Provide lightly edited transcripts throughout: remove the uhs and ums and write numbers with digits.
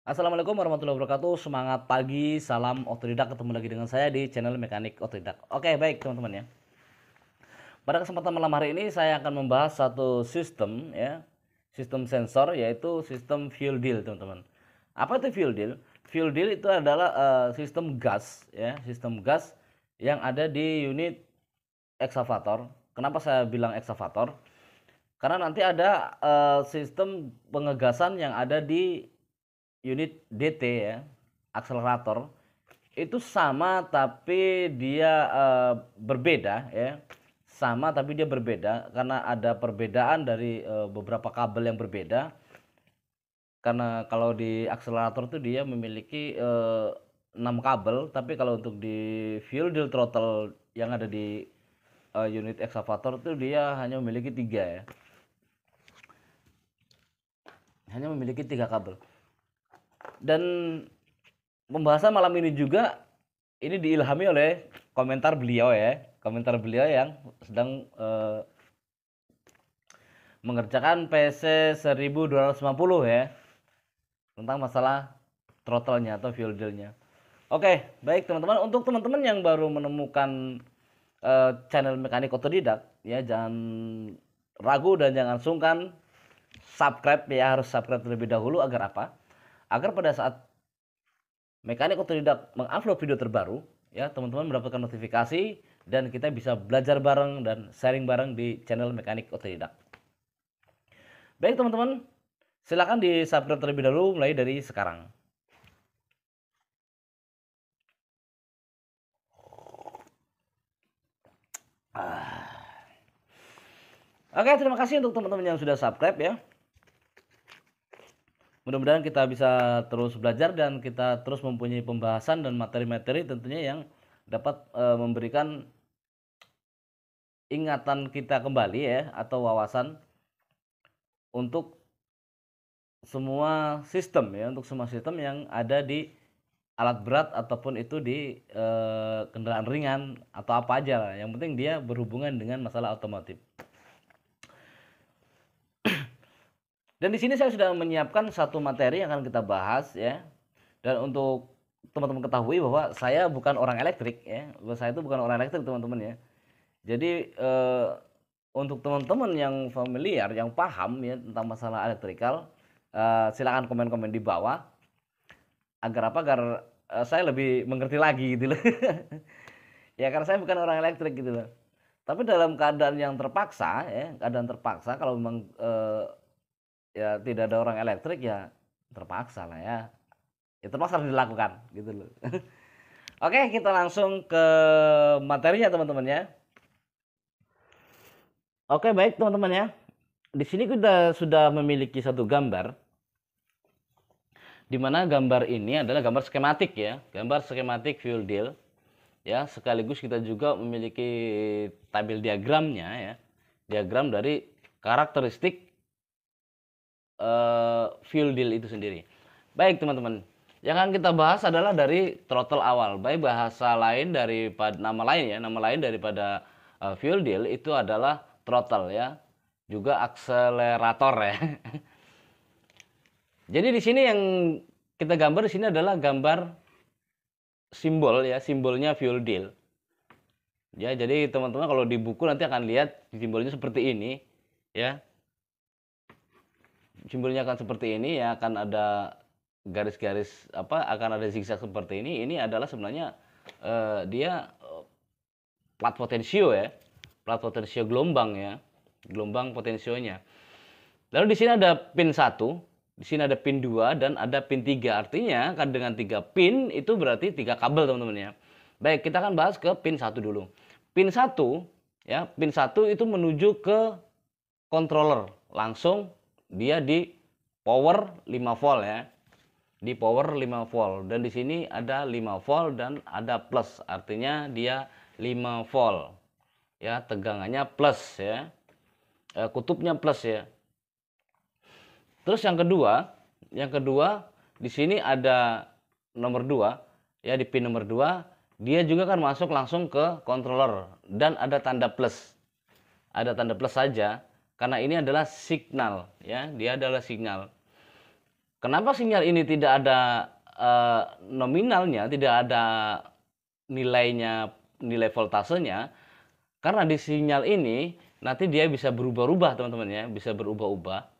Assalamualaikum warahmatullahi wabarakatuh. Semangat pagi, salam otodidak. Ketemu lagi dengan saya di channel Mekanik Otodidak. Oke, baik teman-teman ya. Pada kesempatan malam hari ini saya akan membahas satu sistem ya, sistem sensor yaitu sistem fuel dill teman-teman. Apa itu fuel dill? Fuel dill itu adalah sistem gas ya, sistem gas yang ada di unit eksavator. Kenapa saya bilang eksavator? Karena nanti ada sistem pengegasan yang ada di unit DT ya, akselerator itu sama tapi dia berbeda ya. Sama tapi dia berbeda karena ada perbedaan dari beberapa kabel yang berbeda. Karena kalau di akselerator itu dia memiliki 6 kabel, tapi kalau untuk di fuel dill throttle yang ada di unit excavator itu dia hanya memiliki 3 ya. Hanya memiliki 3 kabel. Dan pembahasan malam ini juga ini diilhami oleh komentar beliau ya, komentar beliau yang sedang mengerjakan PC 1250 ya, tentang masalah throttle-nya atau fuel dill-nya. Oke, baik teman-teman, untuk teman-teman yang baru menemukan channel Mekanik Otodidak ya, jangan ragu dan jangan sungkan subscribe ya, harus subscribe terlebih dahulu agar apa? Agar pada saat Mekanik Otodidak mengupload video terbaru ya, teman-teman mendapatkan notifikasi dan kita bisa belajar bareng dan sharing bareng di channel Mekanik Otodidak. Baik teman-teman, silakan di subscribe terlebih dahulu mulai dari sekarang. Oke, terima kasih untuk teman-teman yang sudah subscribe ya. Mudah-mudahan kita bisa terus belajar dan kita terus mempunyai pembahasan dan materi-materi tentunya yang dapat memberikan ingatan kita kembali ya, atau wawasan untuk semua sistem ya, untuk semua sistem yang ada di alat berat ataupun itu di kendaraan ringan atau apa aja lah. Yang penting dia berhubungan dengan masalah otomotif. Dan di sini saya sudah menyiapkan satu materi yang akan kita bahas ya. Dan untuk teman-teman ketahui bahwa saya bukan orang elektrik ya. Saya itu bukan orang elektrik teman-teman ya. Jadi untuk teman-teman yang familiar, yang paham ya tentang masalah elektrikal, silakan komen-komen di bawah agar apa? Agar saya lebih mengerti lagi gitu loh. Ya karena saya bukan orang elektrik gitu loh. Tapi dalam keadaan yang terpaksa ya, keadaan terpaksa kalau memang ya tidak ada orang elektrik ya terpaksa lah ya. Ya terpaksa harus dilakukan gitu loh. Oke, kita langsung ke materinya teman-teman ya. Oke, baik teman-teman ya. Di sini kita sudah memiliki satu gambar, di mana gambar ini adalah gambar skematik ya, gambar skematik fuel dill ya. Sekaligus kita juga memiliki tabel diagramnya ya, diagram dari karakteristik fuel dill itu sendiri. Baik teman-teman, yang akan kita bahas adalah dari throttle awal. Baik, bahasa lain daripada nama lain ya, nama lain daripada fuel dill itu adalah throttle ya, juga akselerator ya. Jadi di sini yang kita gambar di sini adalah gambar simbol ya, simbolnya fuel dill. Ya, jadi teman-teman kalau di buku nanti akan lihat simbolnya seperti ini ya. Simbolnya akan seperti ini ya, akan ada garis-garis apa, akan ada zigzag seperti ini. Ini adalah sebenarnya dia plat potensio ya, plat potensio gelombang ya, gelombang potensionya. Lalu di sini ada pin 1, di sini ada pin 2 dan ada pin 3. Artinya kan dengan 3 pin itu berarti 3 kabel teman-teman ya. Baik, kita akan bahas ke pin 1 dulu. Pin 1 ya, pin 1 itu menuju ke controller. Langsung dia di power 5 volt ya. Di power 5 volt dan di sini ada 5 volt dan ada plus. Artinya dia 5 volt. Ya, tegangannya plus ya. Kutubnya plus ya. Terus yang kedua di sini ada nomor 2 ya, di pin nomor 2 dia juga kan masuk langsung ke controller dan ada tanda plus. Ada tanda plus saja karena ini adalah signal ya, dia adalah signal. Kenapa sinyal ini tidak ada nominalnya, tidak ada nilainya, nilai voltasenya? Karena di sinyal ini nanti dia bisa berubah-ubah teman-teman ya, bisa berubah-ubah.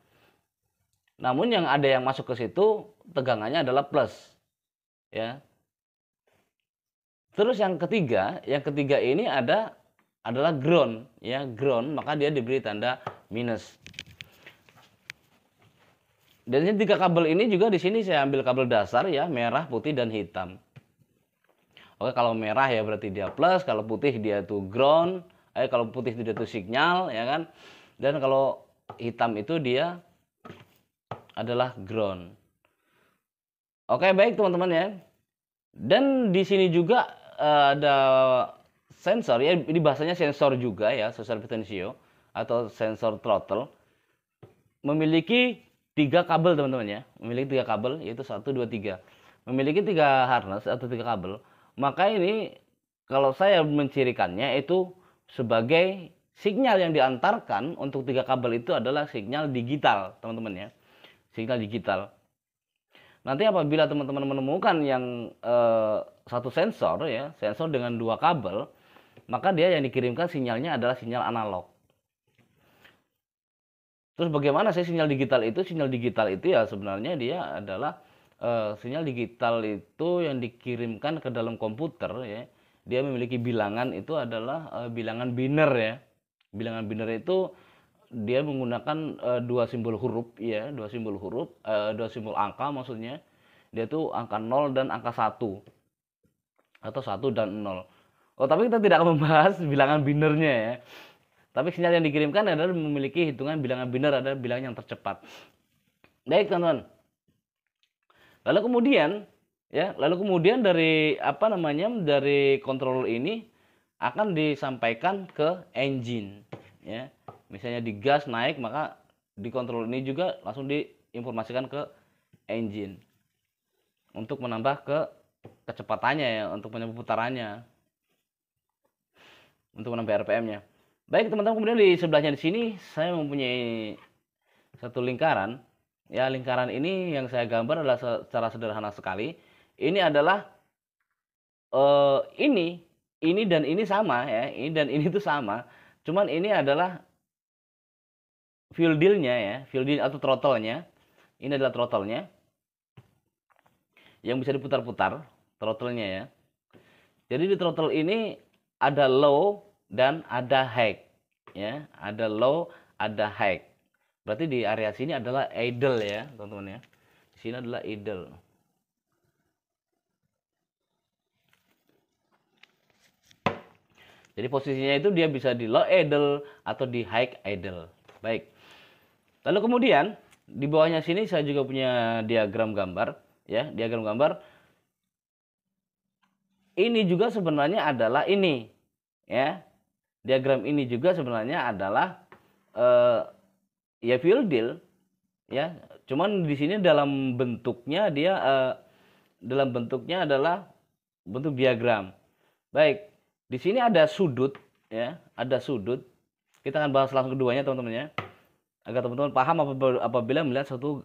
Namun yang ada yang masuk ke situ tegangannya adalah plus, ya. Terus yang ketiga ini adalah ground, ya ground, maka dia diberi tanda minus. Dan ini 3 kabel ini juga di sini saya ambil kabel dasar ya, merah, putih, dan hitam. Oke, kalau merah ya berarti dia plus, kalau putih dia itu ground, kalau putih itu dia itu signal, ya kan. Dan kalau hitam itu dia adalah ground. Oke, baik teman-teman ya. Dan di sini juga ada sensor ya, ini bahasanya sensor juga ya, sensor potensio atau sensor throttle. Memiliki 3 kabel teman-teman ya, memiliki 3 kabel yaitu 1, 2, 3. Memiliki 3 harness atau 3 kabel. Maka ini kalau saya mencirikannya itu sebagai sinyal yang diantarkan untuk 3 kabel itu adalah sinyal digital teman-teman ya, sinyal digital. Nanti apabila teman-teman menemukan yang satu sensor ya, sensor dengan 2 kabel, maka dia yang dikirimkan sinyalnya adalah sinyal analog. Terus bagaimana sih sinyal digital itu? Sinyal digital itu ya sebenarnya dia adalah sinyal digital itu yang dikirimkan ke dalam komputer ya. Dia memiliki bilangan itu adalah bilangan biner ya. Bilangan biner itu dia menggunakan 2 simbol huruf ya, 2 simbol huruf, 2 simbol angka maksudnya. Dia tuh angka 0 dan angka 1. Atau 1 dan 0. Oh, tapi kita tidak akan membahas bilangan binernya ya. Tapi sinyal yang dikirimkan adalah memiliki hitungan bilangan biner, adalah bilangan yang tercepat. Baik teman-teman. Lalu kemudian dari dari controller ini akan disampaikan ke engine ya. Misalnya di gas naik, maka di controller ini juga langsung diinformasikan ke engine untuk menambah kecepatannya ya, untuk menambah putarannya, untuk menambah RPM-nya. Baik teman-teman, kemudian di sebelahnya di sini saya mempunyai satu lingkaran. Ya, lingkaran ini yang saya gambar adalah secara sederhana sekali. Ini adalah ini dan ini sama ya. Ini dan ini itu sama. Cuman ini adalah fuel deal-nya ya, fuel deal atau throttle-nya. Ini adalah throttle-nya yang bisa diputar-putar, throttle-nya ya. Jadi di throttle ini ada low dan ada high ya, ada low, ada high. Berarti di area sini adalah idle ya teman-teman ya, di sini adalah idle. Jadi posisinya itu dia bisa di low idle atau di high idle. Baik, lalu kemudian di bawahnya sini saya juga punya diagram gambar ya, diagram gambar ini juga sebenarnya adalah ini ya. Diagram ini juga sebenarnya adalah ya fuel deal ya. Cuman di sini dalam bentuknya dia adalah bentuk diagram. Baik, di sini ada sudut ya, ada sudut. Kita akan bahas langsung keduanya teman-teman ya. Agar teman-teman paham apabila melihat suatu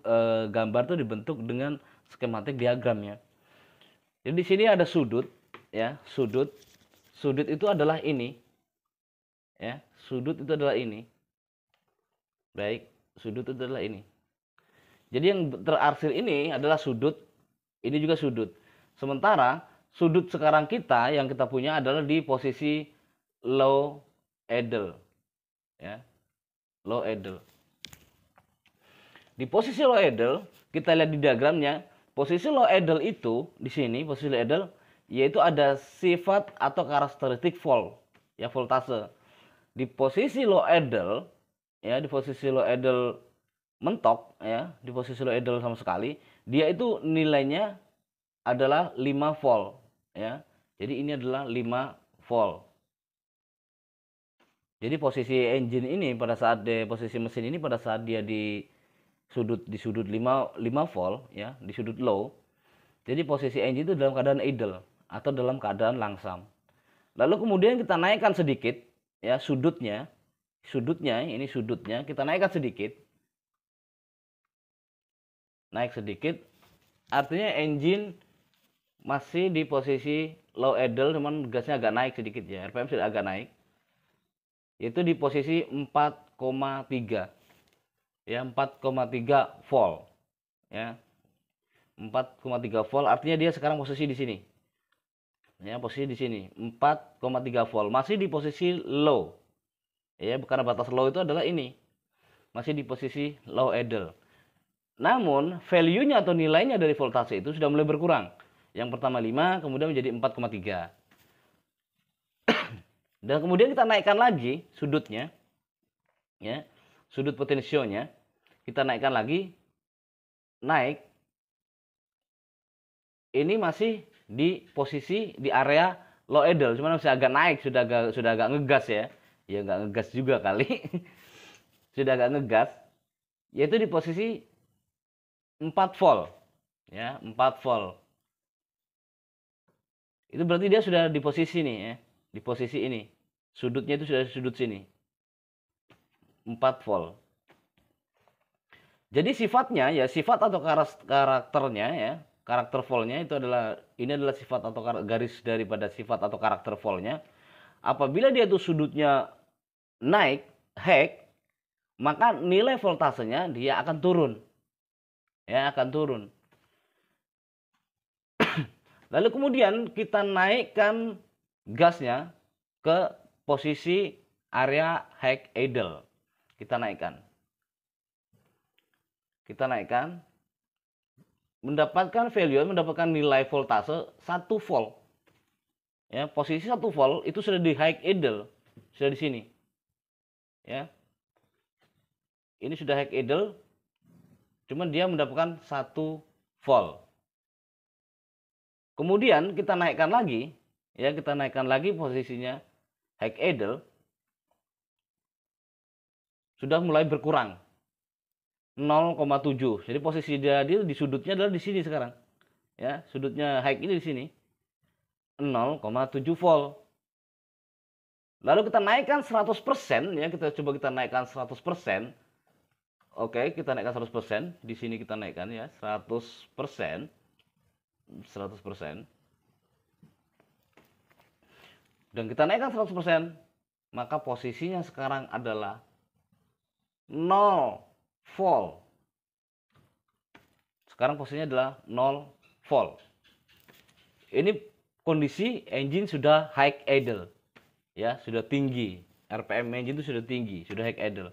gambar itu dibentuk dengan skematik diagramnya. Jadi di sini ada sudut ya, sudut. Sudut itu adalah ini. Ya, sudut itu adalah ini. Baik, sudut itu adalah ini. Jadi yang terarsir ini adalah sudut, ini juga sudut. Sementara sudut sekarang yang kita punya adalah di posisi low idle. Ya. Low idle. Di posisi low idle, kita lihat di diagramnya, posisi low idle itu di sini, posisi low idle yaitu ada sifat atau karakteristik volt, ya voltase. Di posisi low idle ya, di posisi low idle mentok ya, di posisi low idle sama sekali, dia itu nilainya adalah 5 volt ya. Jadi ini adalah 5 volt. Jadi posisi engine ini pada saat posisi mesin ini pada saat dia di sudut 5 volt ya, di sudut low. Jadi posisi engine itu dalam keadaan idle atau dalam keadaan langsam. Lalu kemudian kita naikkan sedikit ya sudutnya ini sudutnya kita naikkan sedikit naik sedikit, artinya engine masih di posisi low idle, cuman gasnya agak naik sedikit ya, RPM sudah agak naik, yaitu di posisi 4,3 ya, 4,3 volt ya, 4,3 volt, artinya dia sekarang posisi di sini ya, posisi di sini 4,3 volt, masih di posisi low ya, karena batas low itu adalah ini, masih di posisi low idle. Namun value-nya atau nilainya dari voltase itu sudah mulai berkurang. Yang pertama 5, kemudian menjadi 4,3. Dan kemudian kita naikkan lagi sudutnya ya, sudut potensionya kita naikkan lagi, naik, ini masih di posisi di area low idle, cuman masih agak naik, sudah agak ngegas ya, ya nggak ngegas juga kali sudah agak ngegas, yaitu di posisi 4 volt ya, 4 volt. Itu berarti dia sudah di posisi nih ya, di posisi ini, sudutnya itu sudah di sudut sini 4 volt. Jadi sifatnya ya, sifat atau karakternya ya, karakter voltnya itu adalah, ini adalah sifat atau garis daripada sifat atau karakter voltnya. Apabila dia itu sudutnya naik, high, maka nilai voltasenya dia akan turun ya, akan turun. Lalu kemudian kita naikkan gasnya ke posisi area high idle, kita naikkan, mendapatkan value, mendapatkan nilai voltase 1 volt ya, posisi 1 volt itu sudah di high idle, sudah di sini ya, ini sudah high idle, cuman dia mendapatkan 1 volt. Kemudian kita naikkan lagi ya, kita naikkan lagi posisinya high idle, sudah mulai berkurang 0,7. Jadi posisi dia di sudutnya adalah di sini sekarang ya, sudutnya high ini di sini 0,7 volt. Lalu kita naikkan 100% ya, kita naikkan 100%. Oke, kita naikkan 100%, di sini kita naikkan ya 100%. Dan kita naikkan 100%, maka posisinya sekarang adalah 0 volt. Sekarang posisinya adalah 0 volt. Ini kondisi engine sudah high idle ya, sudah tinggi, RPM engine itu sudah tinggi, sudah high idle.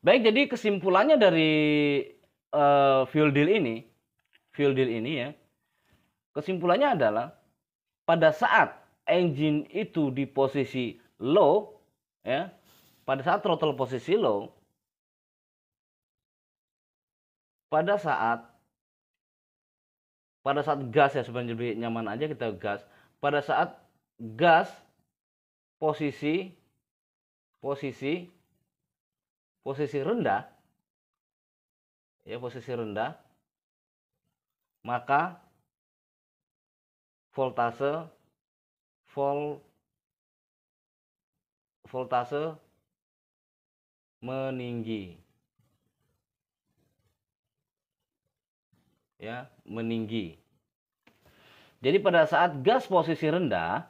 Baik, jadi kesimpulannya dari fuel deal ini ya, kesimpulannya adalah pada saat engine itu di posisi low ya, pada saat throttle posisi low, pada saat gas ya, sebenarnya lebih nyaman aja kita gas, pada saat gas posisi rendah ya, posisi rendah, maka voltase meninggi ya, meninggi. Jadi pada saat gas posisi rendah,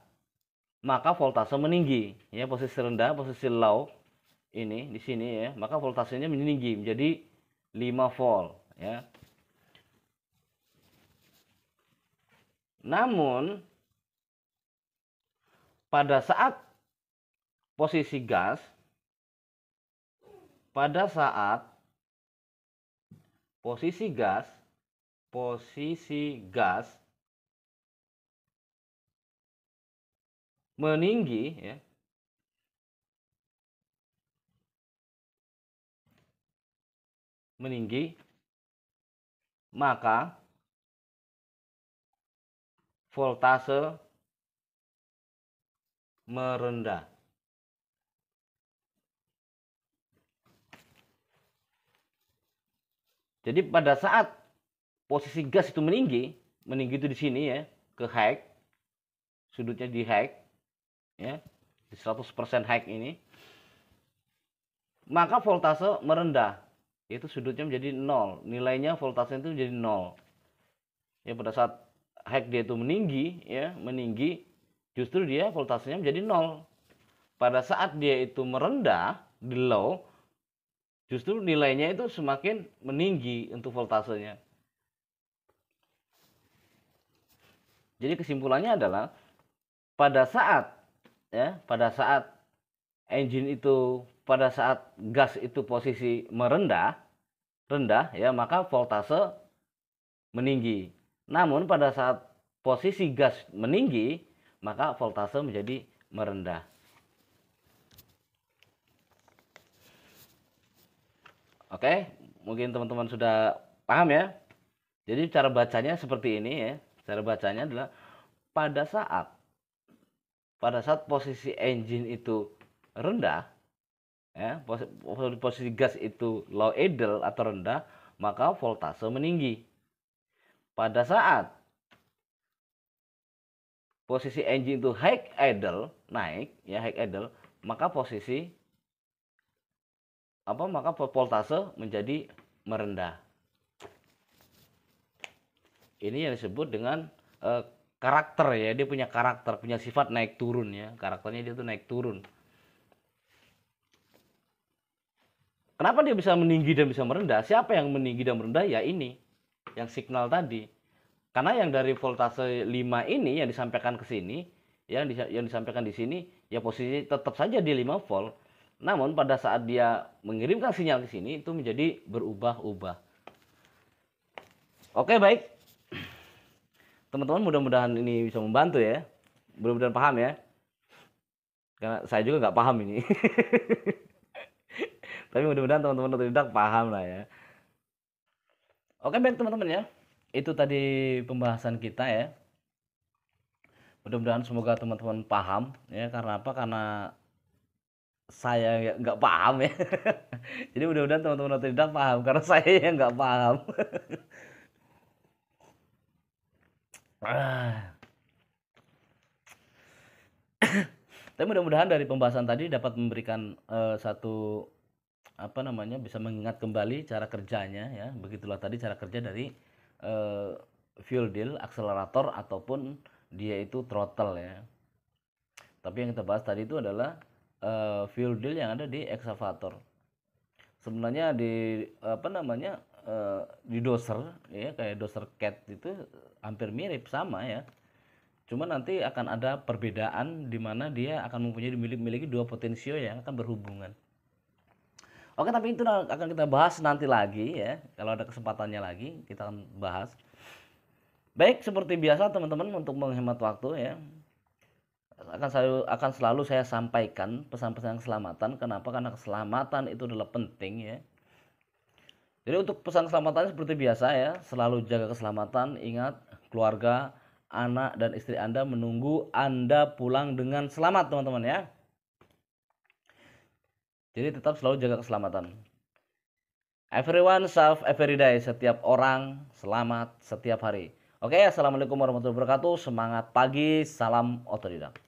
maka voltase meninggi ya, posisi rendah, posisi low ini di sini ya, maka voltasenya meninggi menjadi 5 volt ya. Namun pada saat posisi gas, meninggi ya, maka voltase merendah. Jadi pada saat posisi gas itu meninggi itu di sini ya, ke high, sudutnya di high ya, di 100% high ini, maka voltase merendah itu sudutnya menjadi 0. Nilainya voltasenya itu menjadi 0. Ya, pada saat high dia itu meninggi, ya, meninggi, justru dia voltasenya menjadi 0. Pada saat dia itu merendah di low, justru nilainya itu semakin meninggi untuk voltasenya. Jadi kesimpulannya adalah pada saat engine itu, pada saat gas itu posisi rendah ya, maka voltase meninggi. Namun pada saat posisi gas meninggi, maka voltase menjadi merendah. Oke, mungkin teman-teman sudah paham ya. Jadi cara bacanya seperti ini ya. Cara bacanya adalah pada saat posisi engine itu rendah, ya, posisi gas itu low idle atau rendah, maka voltase meninggi. Pada saat posisi engine itu high idle, naik ya, high idle, maka voltase menjadi merendah. Ini yang disebut dengan karakter ya, dia punya karakter, punya sifat naik turun ya, karakternya dia tuh naik turun. Kenapa dia bisa meninggi dan bisa merendah? Siapa yang meninggi dan merendah? Ya ini, yang signal tadi. Karena yang dari voltase 5 ini yang disampaikan ke sini, yang disampaikan di sini, ya posisi tetap saja di 5 volt. Namun pada saat dia mengirimkan sinyal ke sini, itu menjadi berubah-ubah. Oke, baik. Teman-teman, mudah-mudahan ini bisa membantu ya. Mudah-mudahan paham ya. Karena saya juga nggak paham ini. Tapi mudah-mudahan teman-teman otodidak paham lah ya. Oke, baik teman-teman ya. Itu tadi pembahasan kita ya. Mudah-mudahan semoga teman-teman paham ya. Karena apa? Karena saya nggak paham ya. Jadi mudah-mudahan teman-teman otodidak paham. Karena saya yang nggak paham. Tapi mudah-mudahan dari pembahasan tadi dapat memberikan satu bisa mengingat kembali cara kerjanya ya. Begitulah tadi cara kerja dari fuel dial, akselerator ataupun dia itu throttle ya. Tapi yang kita bahas tadi itu adalah fuel dial yang ada di excavator. Sebenarnya di di doser ya, kayak doser cat itu hampir mirip sama ya. Cuma nanti akan ada perbedaan di mana dia akan memiliki dua potensio yang akan berhubungan. Oke, tapi itu akan kita bahas nanti lagi ya. Kalau ada kesempatannya lagi kita akan bahas. Baik, seperti biasa teman-teman, untuk menghemat waktu ya, akan selalu saya sampaikan pesan-pesan keselamatan. Kenapa? Karena keselamatan itu adalah penting ya. Jadi untuk pesan keselamatan seperti biasa ya, selalu jaga keselamatan. Ingat, keluarga, anak dan istri Anda menunggu Anda pulang dengan selamat teman-teman ya. Jadi tetap selalu jaga keselamatan. Everyone safe every day. Setiap orang selamat setiap hari. Oke, assalamualaikum warahmatullahi wabarakatuh. Semangat pagi, salam otodidak.